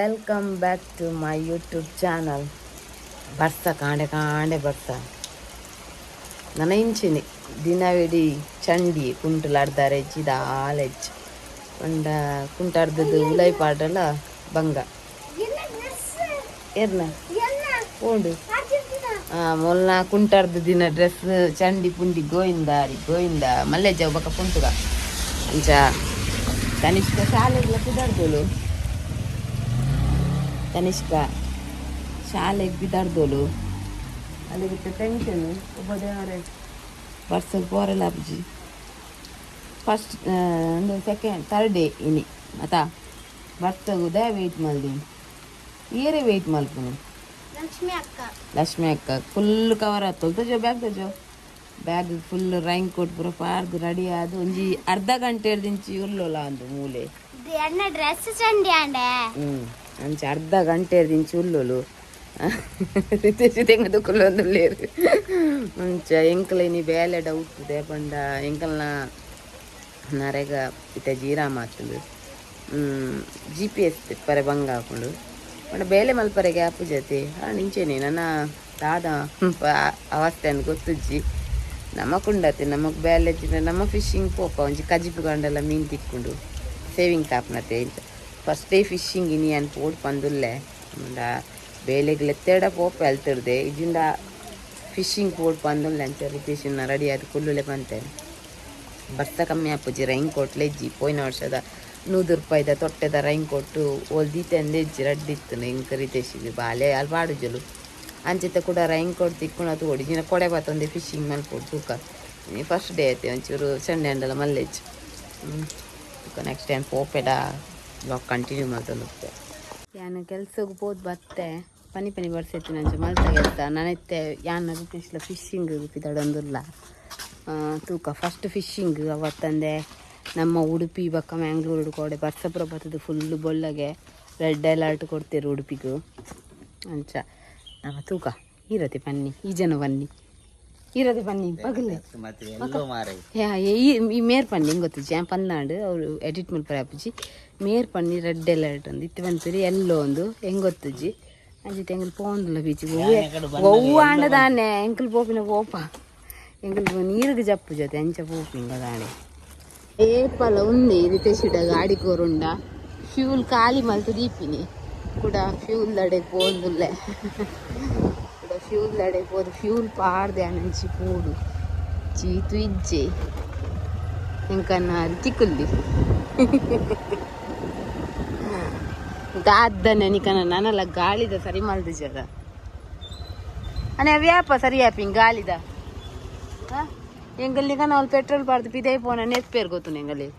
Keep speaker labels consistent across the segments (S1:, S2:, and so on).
S1: Welcome back to my YouTube channel. ಬರ್ಸ ಕಾಂಡೆ ಬರ್ಸ ನನ್ನ ಇಂಚಿನಿ ದಿನವಿಡೀ ಚಂಡಿ ಕುಂಟುಲಾಡ್ತಾರೆ ಹೆಚ್ಚಿದ ಹಾಲೆಚ್ಚು ಒಂದ ಕುಂಟಾಡ್ದದ್ದು ಉಲೈ ಪಾಡಲ್ಲ ಬಂಗ ಏರ್ನ ಓಡು ಮೊಲ್ನ ಕುಂಟಾಡ್ದ ದಿನ ಡ್ರೆಸ್ ಚಂಡಿ ಪುಂಡಿ ಗೋಯಿಂದ ಮಲ್ಲೆ ಜಾವ್ ಬಕ್ಕ ಕುಂಟುಗ ಅಂಚ ತನಿಷ್ಕ ಶಾಲೆಗೆಲ್ಲ ಕುದಾಡ್ದೋಳು ತನಿಷ್ಕ ಶಾಲೆಗೆ ಬಿದ್ದಾಡ್ದೋಳು ಅಲ್ಲಿ ಬಿಟ್ಟು ಟೆನ್ಷನ್ ಒಬ್ಬದೇ ವರ್ಷಕ್ಕೆ ಪೋರಲ್ಲ ಅಪ್ಜಿ ಫಸ್ಟ್ ಒಂದು ಸೆಕೆಂಡ್ ಥರ್ಡ್ ಡೇ ಇನಿ ಆತಾ ಬರ್ತಾಗುದೇ ವೆಯ್ಟ್ ಮಾಡ್ದಿ ಏರೇ ವೆಯ್ಟ್ ಮಲ್ಪನು ಲಕ್ಷ್ಮಿ ಅಕ್ಕ ಫುಲ್ ಕವರ್ ಆಯ್ತು ತಜೋ ಬ್ಯಾಗ್ ಫುಲ್ ರೈನ್ ಕೋಟ್ ಪೂರ ಪಾರ್ದು ರೆಡಿ ಆದ ಒಂಜಿ ಅರ್ಧ ಗಂಟೆ ದಿಂಚಿ ಉರ್ಲೋಲ ಅಂದು ಮೂಲೆ
S2: ಡ್ರೆಸ್ ಚಂಡಿ
S1: ಅಂಚೆ ಅರ್ಧ ಗಂಟೆ ದಿಂಚಿ ಉಲ್ಲೋಲು ತೆಂಗದು ಕುಲ್ಲೊಂದುಲ್ಲೇರು ಮುಂಚ ಎಂಕಲೇನಿ ಬೇಲೆ ಡೌಟ್ ಪಂಡ ಎಂಕಲ್ನ ನರೆಗ ಇತ್ತ ಜೀರಾ ಮಾತುಂಡು GPS ಪರೆ ಬಂಗ ಹಾಕೊಂಡು ಪಂಡ ಬೇಲೆ ಮಲ್ಪರೆ ಗ್ಯಾಪ್ ಜೊತೆ ನಿಂಚೇನೆ ನನ್ನ ದಾದ ಅವಸ್ಥೆಯನ್ನು ಗೊತ್ತುಜ್ಜಿ ನಮ್ಮ ಕುಂಡತೆ ನಮಗೆ ಬೇಲೆ ನಮ್ಮ ಫಿಶಿಂಗ್ ಪೋಪ ಒಂಜಿ ಕಜಿಪು ಗಂಡೆಲ್ಲ ಮೀನು ತಿಕ್ಕೊಂಡು ಸೇವಿಂಗ್ ತಾಪ್ನತೆ ಅಂತ ಫಸ್ಟ್ ಡೇ ಫಿಶಿಂಗ್ ಇನಿ ಅನ್ ಪೋಡ್ ಪಂದುಲ್ಲೆ ಬೇಲೆಗ್ಲೆತ್ತೇಡ ಪೋಪ ಎಲ್ತಿರ್ದೆ ಇದಿಂದ ಫಿಶಿಂಗ್ ಪೋಡ್ ಪಂದುಲ್ಲೆ ಅಂತ ರಿಪೇಷನ್ನ ರೆಡಿ ಆದ ಕುಲ್ಲುಲೆ ಬಂತೇನೆ ಬರ್ತ ಕಮ್ಮಿ ಆಪುಜಿ ರೈನ್ ಕೋಟ್ಲೆ ಇಜ್ಜಿ ಪೋಯಿನ ವರ್ಷದ ₹100 ತೊಟ್ಟೆದ ರೈನ್ ಕೊಟ್ಟು ಒಲ್ದಿತ್ತಂದೆ ಇಜ್ಜಿ ರಡ್ಡಿತ್ತು ಇಂಕ ರಿತೇಶಿಗೆ ಬಾಲೆ ಅಲ್ಲಿ ಬಾಡುಜಲು ಅಂಚಿತ ಕೂಡ ರೈನ್ ಕೋಟ್ ತಿಕ್ಕೊಂಡು ಒಡಿಜಿನ ಕೊಡೆ ಬತ್ತೊಂದೆ ಫಿಶಿಂಗ್ ಮಲ್ಪೋಡು ತೂಕ ಫಸ್ಟ್ ಡೇ ಐತೆ ಒಂಚೂರು ಸಂಡೆ ಅಂಡಲ್ಲ ಮಲ್ಲೆಜ್ಜು ತೂಕ ನೆಕ್ಸ್ಟ್ ಟೈಮ್ ಪೋಪೆಡ ಬ್ಲಾಗ್ ಕಂಟಿನ್ಯೂ ಮಾಡ್ತಂದು ಯಾನು ಕೆಲ್ಸಕ್ಕೆ ಹೋದ್ ಬತ್ತೆ ಪನಿ ಬರ್ಸೈತಿ ನಂಚೆ ಮಲ್ತಾಗೆತ್ತ ನಾನೆತ್ತೆ ಯಾನ ರೂಪಿಸ್ಲ ಫಿಶಿಂಗ್ ರೂಪಿದಾಡೊಂದಿಲ್ಲ ತೂಕ ಫಸ್ಟ್ ಫಿಶಿಂಗ್ ಅವತ್ತಂದೆ ನಮ್ಮ ಉಡುಪಿ ಬಕ್ಕ ಮ್ಯಾಂಗ್ಳೂರು ಕೊಡೆ ಬರ್ಸಪುರ ಬರ್ತದೆ ಫುಲ್ಲು ಬೊಳ್ಳಗೆ ರೆಡ್ ಅಲರ್ಟ್ ಕೊಡ್ತೀರು ಉಡುಪಿಗೂ ಅಂಚ ನಮ್ಮ ತೂಕ ಇರತ್ತೆ ಪನ್ನಿ ಈ ಜನ ಬನ್ನಿ ಇರತ್ತೆ ಪನ್ನಿ ಬಗಲೆ ಈ ಮೇರ್ ಪನ್ನಿ ಹೆಂಗೆ ಗೊತ್ತು ಜ್ಯಾನ್ ಪನ್ನಾಡು ಅವರು ಎಡಿಟ್ ಮಾಡ್ತಾರೆ ಅಪ್ಪಜಿ ಮೇರ್ ಪನ್ನಿ ರೆಡ್ ಅಲರ್ಟ್ ಒಂದು ಇತ್ತು ಬಂತೀರಿ ಎಲ್ಲೋ ಒಂದು ಹೆಂಗೆ ಗೊತ್ತಜ್ಜಿ ಅಂಜಿತ್ತು ಎಂಗಲ್ ಪೋಂದಿಲ್ಲ ಬೀಚಿಗೆ ಒವ್ವು ಆಂಡದಾನೆ ಎಂಕಲ್ ಪೋಪಿನ ಪೋಪ ಎಂಕಲ್ ನೀರಿಗೆ ಜಪ್ಪು ಜೊತೆ ಅಂಚ ಪೋಪಿಂಗ ದಾಣೆ ಏಪಲ ఉంది ರಿತೇಶಿಡ ಗಾಡಿ ಕೋರುಂಡ ಫ್ಯೂಲ್ ಖಾಲಿ ಮಲ್ತು ದೀಪಿನಿ ಕೂಡ ಫ್ಯೂಲ್ ದಡೆಗೆ ಪೋಂದುಲ್ಲೆ ಕೂಡ ಫ್ಯೂಲ್ ದಡೆಗೆ ಪೋದು ಫ್ಯೂಲ್ ಪಾಡ್ದೆ ಅನಂಚಿ ಪೂಡು ಚೀತು ಇಜ್ಜೆ ಎಂಕನ್ನ ಚಿಕ್ಕುಲ್ಲಿ ದಾದ್ದನೆ ನಿಕನ ನನ್ನಲ್ಲ ಗಾಳಿದ ಸರಿ ಮಲ್ದು ಜಗ ಅನೆ ವ್ಯಾಪ ಸರಿ ಆಪಿಂಗ್ ಗಾಳಿದ ಎಂಗಲ್ಲಿ ನಾವು ಪೆಟ್ರೋಲ್ ಪಾಡ್ದು ಪಿದೇ ಪೋನ ನೆತ್ ಪೇರು ಗೊತ್ತು ಎಂಗಲ್ಲಿ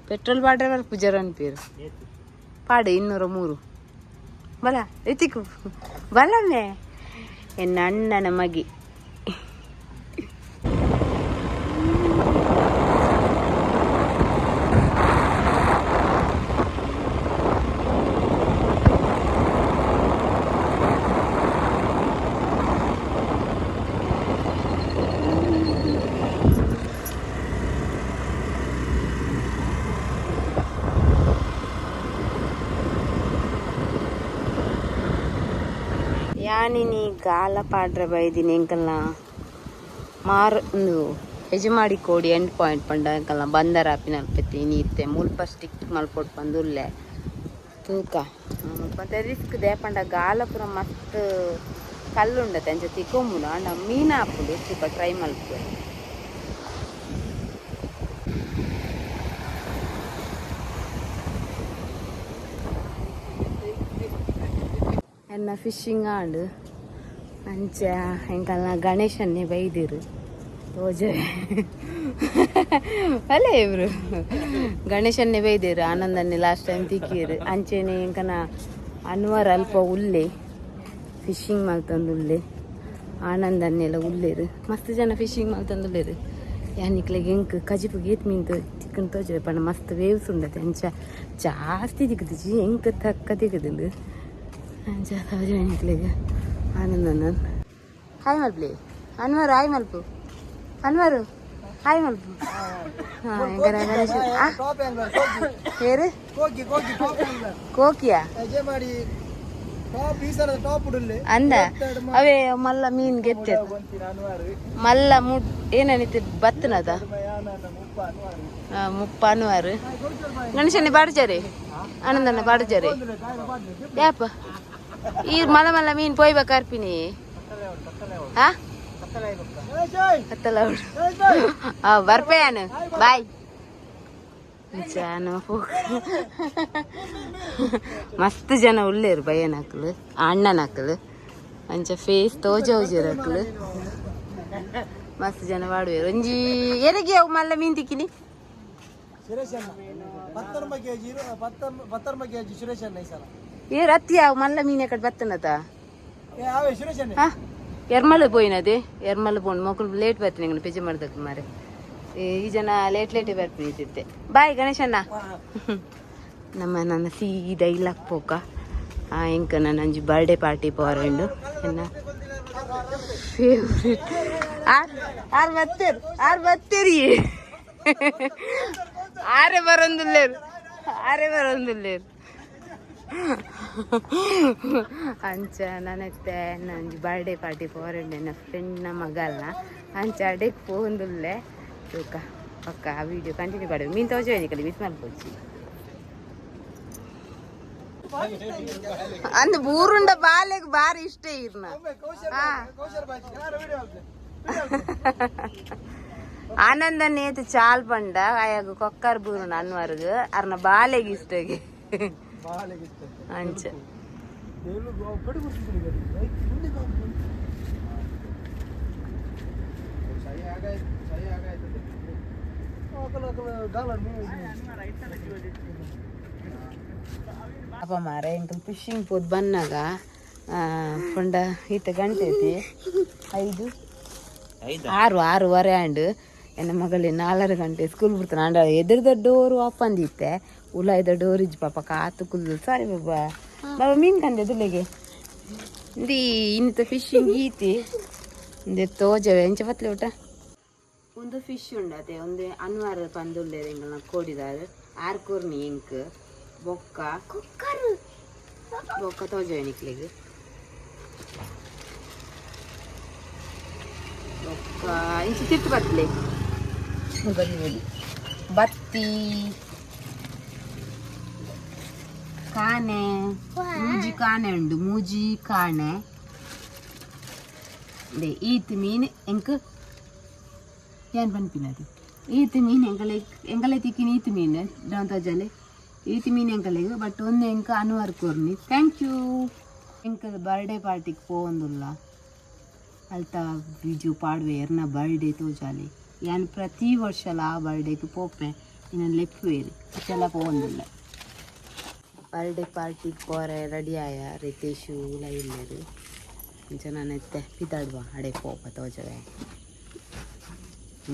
S1: ಪೆಟ್ರೋಲ್ ಪಾಡ್ರೆ వాళ్ళు ಪುಜರನ್ ಪೇರು ಪಾಡು 203 ಬಲ ಎತ್ತಿಕು ಬಲನೆ ಎನ್ನ ಅಣ್ಣನ ಮಗಿ ಯಾನಿನಿ ಗಾಲ ಪಾಡ್ರೆ ಬೈದಿನಿ ಎಂಕಲ್ನ ಒಂದು ಹೆಜಮಾಡಿ ಕೋಡಿ ಎಂಡ್ ಪಾಯಿಂಟ್ ಪಂಡ ಎಂಕಲ್ನ ಬಂದರ ಆಪಿನ ಅಲ್ಪತ್ತಿ ನೀರ್ತೆ ಮುಲ್ಪ ಸ್ಟಿಕ್ ಮಲ್ಪೊಟ್ಟು ಬಂದುಲ್ಲೆ ತೂಕ ಮತ್ತೆ ರಿಸ್ಕ್ ದೇಪಂಡ ಗಾಲ ಪುರ ಮಸ್ತ್ ಕಲ್ಲುಂಡತೆ ಅಂಚ ತಿಕ್ಕೊಂಬುನ ಅಂಡ ಮೀನ ಹಾಪುಡು ತೂಕ ಟ್ರೈ ಮಲ್ಪು ಎನ್ನ ಫಿಶಿಂಗ್ ಆಂಡು ಅಂಚ ಎಂಕಲ್ನ ಗಣೇಶನ್ನೇ ಬೈದಿರು ಓಜೆ ಅಲ್ಲೇ ಇವರು ಗಣೇಶನ್ನೇ ಬೈದಿರು ಆನಂದನ್ನೇ ಲಾಸ್ಟ್ ಟೈಮ್ ತಿಕ್ಕಿರು ಅಂಚೆನೆ ಎಂಕನ ಅನ್ವರ್ ಅಲ್ಪ ಉಲ್ಲೆ ಫಿಶಿಂಗ್ ಮಲ್ತಂದುಲ್ಲೆ ಆನಂದನ್ನೆಲ್ಲ ಉಲ್ಲೇರು ಮಸ್ತ್ ಜನ ಫಿಶಿಂಗ್ ಮಲ್ತಂದುಲ್ಲೇರು ಯಾನಿಕ್ಲೆಗೆ ಎಂಕ್ ಕಜಿಪು ಗೀತ್ ಮೀನ್ ತಿಕ್ಕನ್ ತೋಜೆ ಪಂಡ ಮಸ್ತ್ ವೇವ್ಸ್ ಉಂಡತೆ ಅಂಚ ಜಾಸ್ತಿ ತಿಕ್ಕದಿಜಿ ಎಂಕ್ ತಕ್ಕ ತಿಕ್ಕದಿಂದು ಅಂಚ ತೋಜನಿಕ್ಲೆಗೆ ಆನಂದನ ಹಾಯ್ ಮಲ್ಪ್ಲಿ ಅನ್ವರು ಹಾಯ್ ಮಲ್ಪು ಅನ್ವರು ಹಾಯ್ ಮಲ್ಪ ಗಣೇಶ ಹೇರು ಕೋಕಿಯಾ ಅಂದ ಅವೇ ಮಲ್ಲ ಮೀನ್ ಗೆತ್ತೆ ಮಲ್ಲ ಏನನಿತ್ತು ಬತ್ತನದ ಮುಪ್ಪಾನುವಾರು ಗಣೇಶನ ಬಾಡ್ಜಾರಿ ಆನಂದನ ಬಾಡ್ಜಾರಿ ಯಾಪ ಈ ಮಲ್ಲ ಮಲ್ಲ ಮೀನ್ ಪೋಯ್ ಕಾರ್ಪಿನಿ ಹಾ ಕತ್ತಲ ಬರ್ಪೇನು ಬಾಯ್ ಮಸ್ತ್ ಜನ ಉಳ್ಳೇರು ಬಯ್ಯನ ಹಾಕಲು ಅಣ್ಣನ ಹಾಕಲು ಅಂಚ ಫೇಸ್ ತೋಜೋಜಿರ ಹಾಕಲು ಮಸ್ತ್ ಜನ ಮಾಡುವೇರು ಒಂಜಿ ಎರಿಗೆ ಅವು ಮಲ್ಲ ಮೀನ್ ತಿಕ್ಕಿನಿ ಏ ರತ್ತಿ ಅವು ಮಲ್ಲ ಮೀನ್ ಕಡೆ ಬತ್ತನತ ಎರ್ಮಲ್ ಪೋಯಿನದೆ ಎರ್ಮಲ್ ಪೋಣ್ ಮಕ್ಕಳು ಲೇಟ್ ಬರ್ತೀನಿ ಪೆಜೆ ಮಾಡ್ದಕ್ಕೆ ಮಾರೆ ಈ ಜನ ಲೇಟ್ ಬರ್ತಿದ್ದೆ ಬಾಯ್ ಗಣೇಶಣ್ಣ ನನ್ನ ಸೀದಾ ಇಲ್ಲಕ್ ಪೋಕ ಇಂಕ ನನ್ನ ಅಂಜಿ ಬರ್ಡೇ ಪಾರ್ಟಿ ಪೋರಂಡು ಎನ್ನ ಫೇವ್ರೆಟ್ ಆರ್ ಬತ್ತೀರಿ ಆರೆ ಬರೊಂದುಲ್ಲೇರು ಅಂಚ ನನ್ನತ್ತೆ ನಂಜಿ ಬರ್ಡೇ ಪಾರ್ಟಿ ಪೋರಂಡು ನನ್ನ ಫ್ರೆಂಡ್ನ ಮಗಲ್ನ ಅಂಚ ಅಡೆಕ್ ಪೋಂದುಲ್ಲೆ ತೂಕ ಪಕ್ಕ ಆ ವಿಡಿಯೋ ಕಂಟಿನ್ಯೂ ಮಾಡಿ ಮೀನು ತೋಜೋನಿ ಕಲಿ ಮಿಸ್ ಮಾಡ್ಕೊಳ್ಸಿ ಅಂದ್ ಬೂರುಂಡ ಬಾಲೆಗ್ ಬಾರಿ ಇಷ್ಟ ಇರ್ನ ಆನಂದ ನೇತು ಚಾಲ್ ಪಂಡ ಅಯಾಗ ಕೊಕ್ಕರ್ ಬೂರುಂಡ ಅನ್ವರ್ಗ ಅರ್ನ ಬಾಲೆಗ್ ಇಷ್ಟಗೆ ಅಂಚ ಅಪ್ಪ ಮಾರ ಎಂಕಲ್ ಫಿಶಿಂಗ್ ಪೋದ್ ಬನ್ನಾಗ ಪಂಡ ಈತ ಗಂಟೆ ಐತಿ 6:06 ಆಂಡ್ ಎನ್ನ ಮಗಳಿ 4 ಗಂಟೆ ಸ್ಕೂಲ್ ಬಿಡ್ತಾನೆ ಆಂಡ ಎದುರ್ದ ಡೋರು ಅಪ್ಪಂದಿತ್ತೆ ಉಲ ಇದ್ದ ಡೋರ್ ಇಜ್ಜಿ ಪಾಪ ಕಾತು ಕುಲ್ಲು ಸಾರಿ ಬಾಬಾ ಬಾಬಾ ಮೀನ್ ಕಂಡೆ ದುಲೆಗೆ ಇಂದಿ ಇನ್ನಿತ ಫಿಶಿಂಗ್ ಈತಿ ಇಂದೆ ತೋಜವೆ ಎಂಚ ಪತ್ಲೆ ಊಟ ಒಂದು ಫಿಶ್ ಉಂಡತೆ ಒಂದು ಅನ್ವಾರ ಪಂದುಲ್ಲೇರು ಎಂಗಲ್ನ ಕೋಡಿದಾರು 6 ಕೋರ್ನಿ ಎಂಕ್ ಬೊಕ್ಕ ತೋಜವೆ ನಿಕ್ಲಿಗೆ ಬೊಕ್ಕ ಇಂಚಿ ತಿಟ್ಟು ಬತ್ತಲೆ ಬನ್ನಿ ಬತ್ತಿ ಕಾಣೆ ಮೂಜಿ ಕಾಣೆ ಈತ್ ಮೀನ್ ಎಂಕ್ ಏನ್ ಬನ್ಪಿನದು ಈತ್ ಮೀನ್ ಎಂಗಲೆ ತಿಕ್ಕಿನ ಈತ್ ಮೀನ್ ಡೌನ್ ತೋಜಲೆ ಈತ್ ಮೀನ್ ಎಂಕಲೆಗ್ ಬಟ್ ಒಂದು ಎಂಕ ಅನ್ವರ್ ಕೋರ್ನಿ ಥ್ಯಾಂಕ್ ಯು ಎಂಕ ಬರ್ಡೇ ಪಾರ್ಟಿಗೆ ಪೋಂದುಲ್ಲ ಅಲ್ತ ವಿಡಿಯೋ ಪಾಡ್ವೆ ಎರ್ನ ಬರ್ಡೇ ತೋಜಾಲಿ ಯಾನ್ ಪ್ರತಿ ವರ್ಷಲ ಆ ಬರ್ಡೇಗೆ ಪೋಪೆ ಇನ್ನು ಲೆಪ್ಪುವೇರಿ ಇದೆಲ್ಲ ಪೋಂದಿಲ್ಲ ಬರ್ಡೇ ಪಾರ್ಟಿಗೆ ಪೋರೆ ರೆಡಿ ಆಯ ರಿತೇಶು ಇಲ್ಲರು ಇಂಚ ನಾನು ಎತ್ತೆ ಪಿತಾಡುವ ಅಡೆ ಪೋಪ ತೋಜವೆ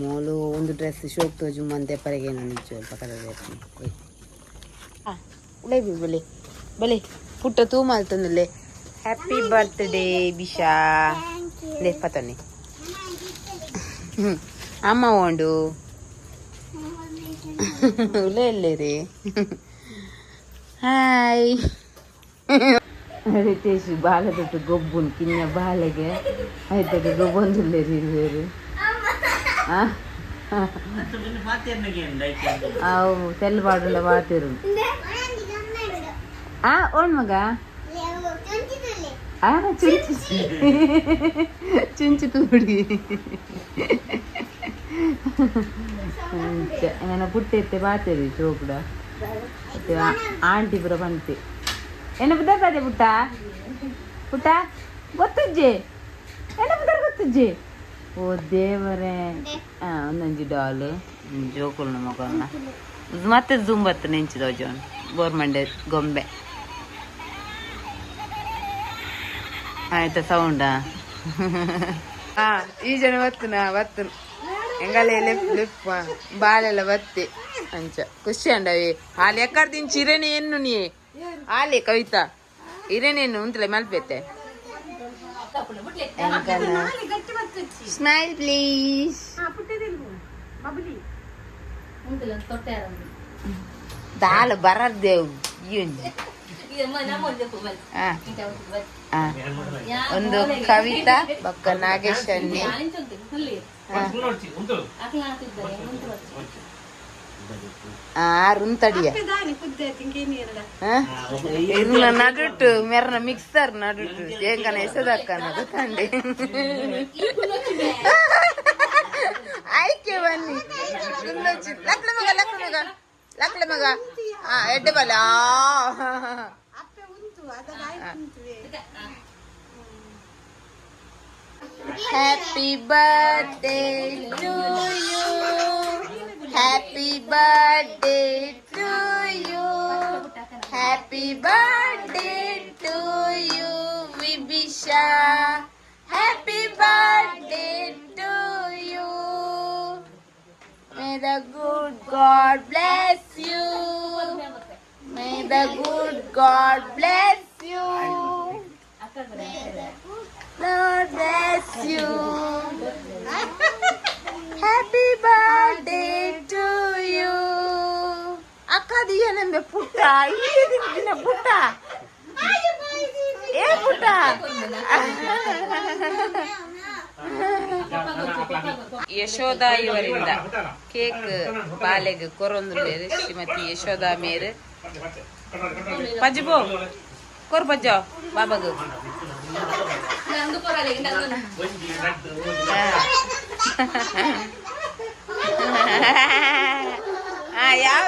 S1: ಮೋಲು ಒಂದು ಡ್ರೆಸ್ ಶೋಕ್ ತೋಜು ಮಂತೆ ಪರೆಗೆ ನಾನು ನಿಜ ಪಕ್ಕದ ಉಳೆ ಬಲೆ ಬಲೆ ಪುಟ್ಟ ತೂ ಮಾಲ್ತಂದುಲ್ಲೆ ಹ್ಯಾಪಿ ಬರ್ತ್ಡೇ ಬಿಶಾ ಲೇ ಪತನೆ ಅಮ್ಮ ಉಂಡು ಉಳೆ ಎಲ್ಲೇ ರೀ ಹಾಯ್ ರಿತೇಶ್ ಬಾಲದೊಟ್ಟು ಗೊಬ್ಬುನ್ ಕಿನ್ನ ಬಾಲೆಗೆ ಆಯ್ತಾಗ ಗೊಬ್ಬೊಂದುಲ್ಲೇರಿ ಇರುವೇರು ಅವು ತೆಲ್ ಬಾಡುಲ್ಲ ಬಾತಿರು ಓಣ್ ಮಗ ಚುಂಚು ತೂಡಿ ಏನ ಪುಟ್ಟೆತ್ತೆ ಬಾತೇರಿ ಚೋಕುಡ ಆಂಟಿ ಪುರ ಬಂತೆ ಏನ ಬುದ್ಧೇ ಪುಟ್ಟ ಗೊತ್ತಜ್ಜೆ ಏನ ಬುದ್ಧ ಗೊತ್ತಜ್ಜೆ ಓ ದೇವರೇ ಒಂದೊಂಜಿ ಡಾಲ್ ಜೋಕುಲ್ನ ಮಗನ ಮತ್ತೆ ಜೂಮ್ ಬರ್ತನೆ ನೆಂಚಿದ ಜೋನ್ ಗೋರ್ಮೆಂಟ್ ಗೊಂಬೆ ಆಯ್ತಾ ಸೌಂಡಾ ಈ ಜನ ಬತ್ತನ ಎಂಗಲೆ ಲೆಪ್ಪ ಬಾಲೆಲ್ಲ ಬತ್ತೆ ಅಂಚ ಖುಷಿ ಅಂಡವಿ ಹಾಲು ಎಕ್ಕಡ್ತೀನಿ ಚಿರೇನೆ ಏನು ನೀ ಹಾಲೆ ಕವಿತಾ ಇರೇನೇನು ಅಂತಲೇ ಮಲ್ಪೈತೆ ಸ್ಮೈಲ್ ಪ್ಲೀಸ್ ದಾಲ್ ಬರದ್ದೇವು ಒಂದು ಕವಿತಾ ಬಕ್ಕ ನಾಗೇಶ್ ಅನ್ನಿ ರುಂತಡಿಯ ಇರ್ನ ನಡುಟ್ಟು ಮೆರ್ನ ಮಿಕ್ಸರ್ ನಡುಟ್ಟು ಏಂಕನ ಎಸದಕ್ಕನದು ತಂದೆ ಆಯ್ಕೆ ಬನ್ನಿ ಲಕ್ಳ ಮಗ ಲಕ್ಳ ಮಗ ಲಕ್ಳ ಮಗ ಎಡ್ಡೆ ಬಲ happy birthday to you happy birthday to you happy birthday to you Vibhisha happy birthday to you May the good God bless you. May the good God bless you. Lord bless you. Happy birthday to you. Akka diya nambe putta. Iye dina putta. Eh putta. Yashoda ಇವರಿಂದ cake ಬಾಲೆಗ್ ಕೊರೊಂದುಲ್ಲೆರ್ ಶ್ರೀಮತಿ ಯಶೋಧ ಮೇರ್ ಪಜ್ಬೋ ಕೊರ್ ಪಜ್ಜ ಬಾಬಾಗ ಯಾವ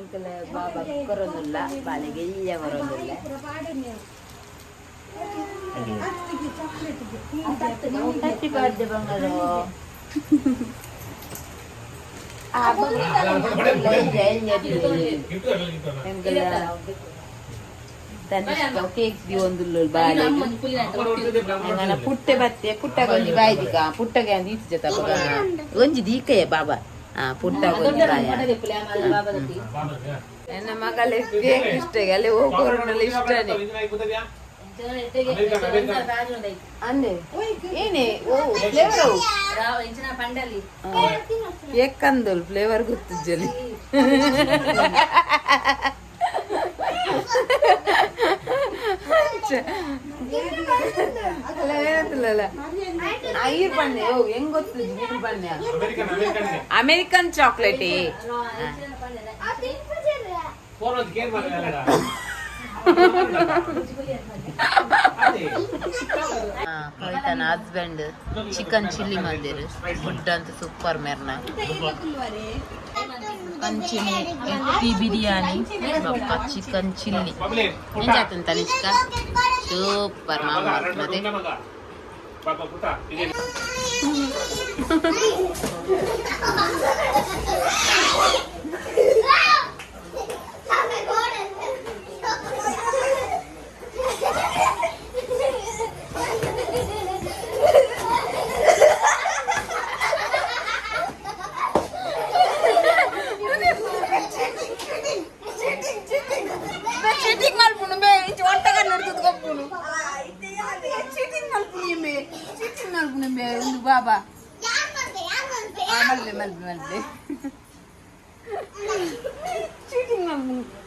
S1: ಇಂಕಲ ಬಾಬಾ ಕೊರೊಂದುಲ್ಲ ಬಾಲೆಗೆ ಇಯ್ಯ ಕೊರೊಂದುಲ್ಲ happy birthday ಬಂಗಾರು cakes the ಒಂದು ಬಾಲೆ ಪುಟ್ಟೆ ಬತ್ತೆ ಪುಟ್ಟಗೊಂಜಿ ಬಾಯ್ದಿಕ ಪುಟ್ಟಗೆ ಅಂದ್ ಈಚೆ ಜೊತೆ ಒಂಜಿ ದೀಕಯ್ಯ ಬಾಬಾ ಪುಟ್ಟಗೊಂಜಿ ಬಾಯ ನನ್ನ ಮಗಲೇ ಕೇಕ್ ಇಷ್ಟ ಅಲ್ಲೇ ಹೋಗೋರ್ನೆಲ್ಲ ಇಷ್ಟನೇ ಅಂದೆ ಏನೇ ಓ ಫ್ಲೇವರ್ ಏಕಂದಲ್ ಫ್ಲೇವರ್ ಗೊತ್ತಿಜ್ಜಲಿ ಐರ್ ಬನ್ನೆ ಓ ಹೆಂಗ್ ಗೊತ್ತಿದ್ದು ಬನ್ನೆ ಅಮೆರಿಕನ್ ಚಾಕ್ಲೇಟ್ ಕವಿತನ ಹಸ್ಬೆಂಡ್ ಚಿಕನ್ ಚಿಲ್ಲಿ ಮಂದಿರ್ ಫುಡ್ ಅಂತ ಸೂಪರ್ ಮೆರ್ನ ಚಿಕನ್ ಚಿಲ್ಲಿ ಎಟ್ಟಿ ಬಿರಿಯಾನಿ ಚಿಕನ್ ಚಿಲ್ಲಿ ಎಂಜಾತಂತ ತನಿಷ್ಕ ಸೂಪರ್ ಮಾಮ ಮತ್ತೆ ಬಾಬಾ ಮಲ್ಬೆ ಚೀಟಿಂಗ್ ಮಾಡ್bunu